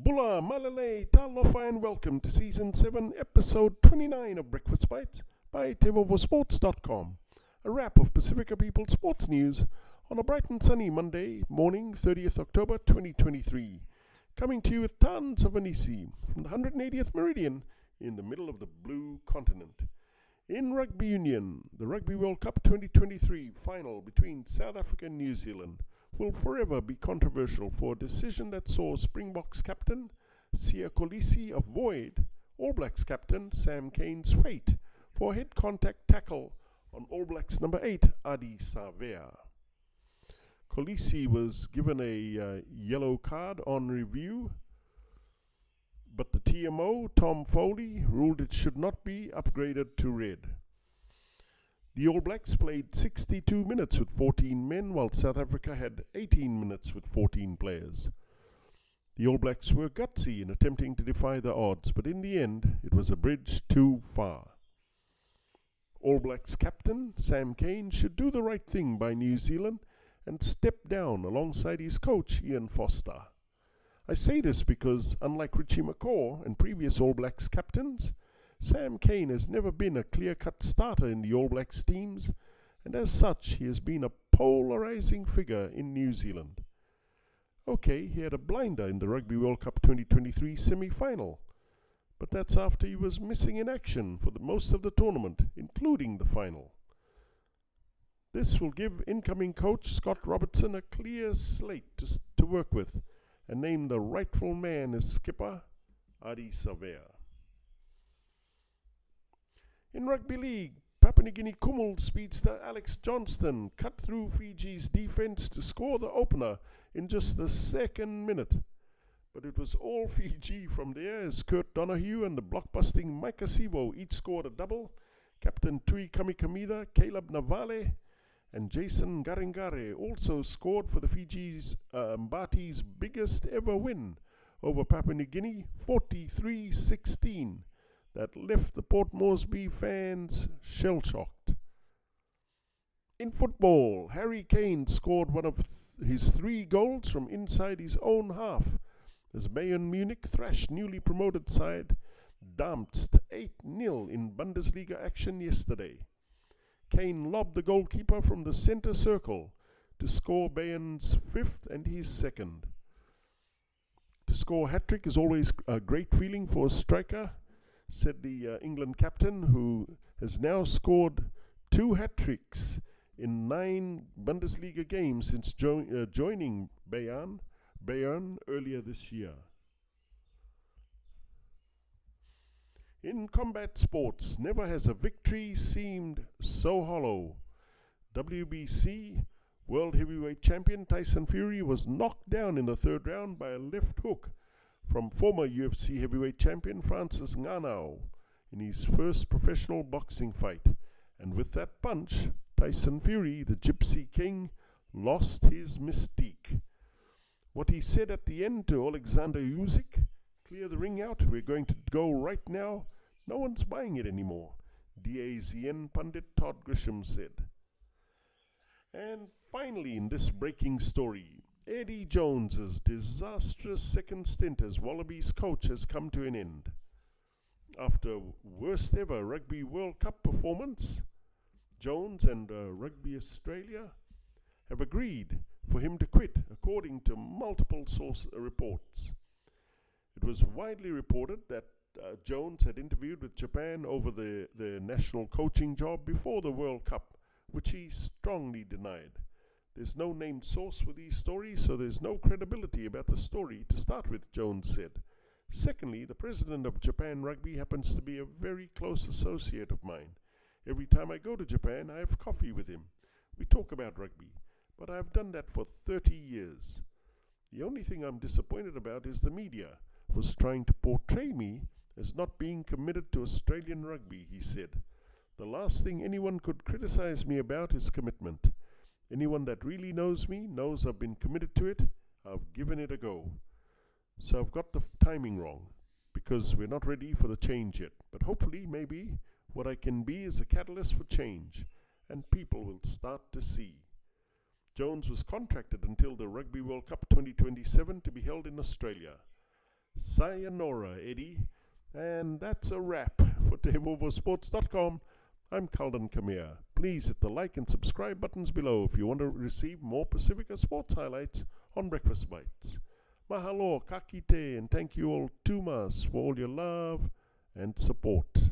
Bula, Malale, Talofa and Welcome to Season 7, Episode 29 of Breakfast Bites by TEIVOVOsports.com. A wrap of Pasifika People sports news on a bright and sunny Monday morning, 30th October 2023. Coming to you with tons of hanisi from the 180th meridian in the middle of the blue continent. In rugbyunion, the Rugby World Cup 2023 final between South Africa and New Zealand will forever be controversial for a decision that saw Springboks Captain Siya Kolisi avoid All Blacks captain Sam Cane's fate for a head contact tackle on All Blacks number 8 Ardie Savea. Kolisi was given a yellow card on review, but the TMO Tom Foley ruled it should not be upgraded to red. The All Blacks played 62 minutes with 14 men, while South Africa had 18 minutes with 14 players. The All Blacks were gutsy in attempting to defy the odds, but in the end, it was a bridge too far. All Blacks captain Sam Cane should do the right thing by New Zealand and step down alongside his coach Ian Foster. I say this because, unlike Richie McCaw and previous All Blacks captains, Sam Cane has never been a clear-cut starter in the All Blacks teams, and as such he has been a polarizing figure in New Zealand. Okay, he had a blinder in the Rugby World Cup 2023 semi-final, but that's after he was missing in action for most of the tournament, including the final. This will give incoming coach Scott Robertson a clear slate to work with, and name the rightful man as skipper, Ardie Savea. In Rugby League, Papua New Guinea Kumul speedster Alex Johnston cut through Fiji's defence to score the opener in just the second minute. But it was all Fiji from there as Kurt Donahue and the blockbusting Mike Asivo each scored a double. Captain Tui Kamikamida, Caleb Navale and Jason Garingare also scored for the Fiji's Mbati's biggest ever win over Papua New Guinea, 43-16. That left the Port Moresby fans shell-shocked. In football, Harry Kane scored one of his 3 goals from inside his own half as Bayern Munich thrashed newly promoted side Darmstadt 8-0 in Bundesliga action yesterday. Kane lobbed the goalkeeper from the centre circle to score Bayern's 5th and his 2nd. To score a hat-trick is always a great feeling for a striker, said the England captain, who has now scored 2 hat-tricks in 9 Bundesliga games since joining Bayern earlier this year. In combat sports, never has a victory seemed so hollow. WBC World Heavyweight Champion Tyson Fury was knocked down in the 3rd round by a left hook from former UFC heavyweight champion Francis Ngannou in his first professional boxing fight. And with that punch, Tyson Fury, the Gypsy King, lost his mystique. What he said at the end to Alexander Usyk, "Clear the ring out, we're going to go right now, no one's buying it anymore," DAZN pundit Todd Grisham said. And finally, in this breaking story, Eddie Jones's disastrous second stint as Wallabies coach has come to an end. After worst ever Rugby World Cup performance, Jones and Rugby Australia have agreed for him to quit, according to multiple source reports. It was widely reported that Jones had interviewed with Japan over the national coaching job before the World Cup, which he strongly denied. There's no named source for these stories, so there's no credibility about the story to start with, Jones said. Secondly, the president of Japan Rugby happens to be a very close associate of mine. Every time I go to Japan, I have coffee with him. We talk about rugby, but I've done that for 30 years. The only thing I'm disappointed about is the media was trying to portray me as not being committed to Australian rugby, he said. The last thing anyone could criticize me about is commitment. Anyone that really knows me knows I've been committed to it. I've given it a go. So I've got the timing wrong, because we're not ready for the change yet. But hopefully, maybe, what I can be is a catalyst for change, and people will start to see. Jones was contracted until the Rugby World Cup 2027 to be held in Australia. Sayonara, Eddie. And that's a wrap for TEIVOVOsports.com. I'm Calden Kamea. Please hit the like and subscribe buttons below if you want to receive more Pasifika sports highlights on Breakfast Bites. Mahalo, kakite, and thank you all too much for all your love and support.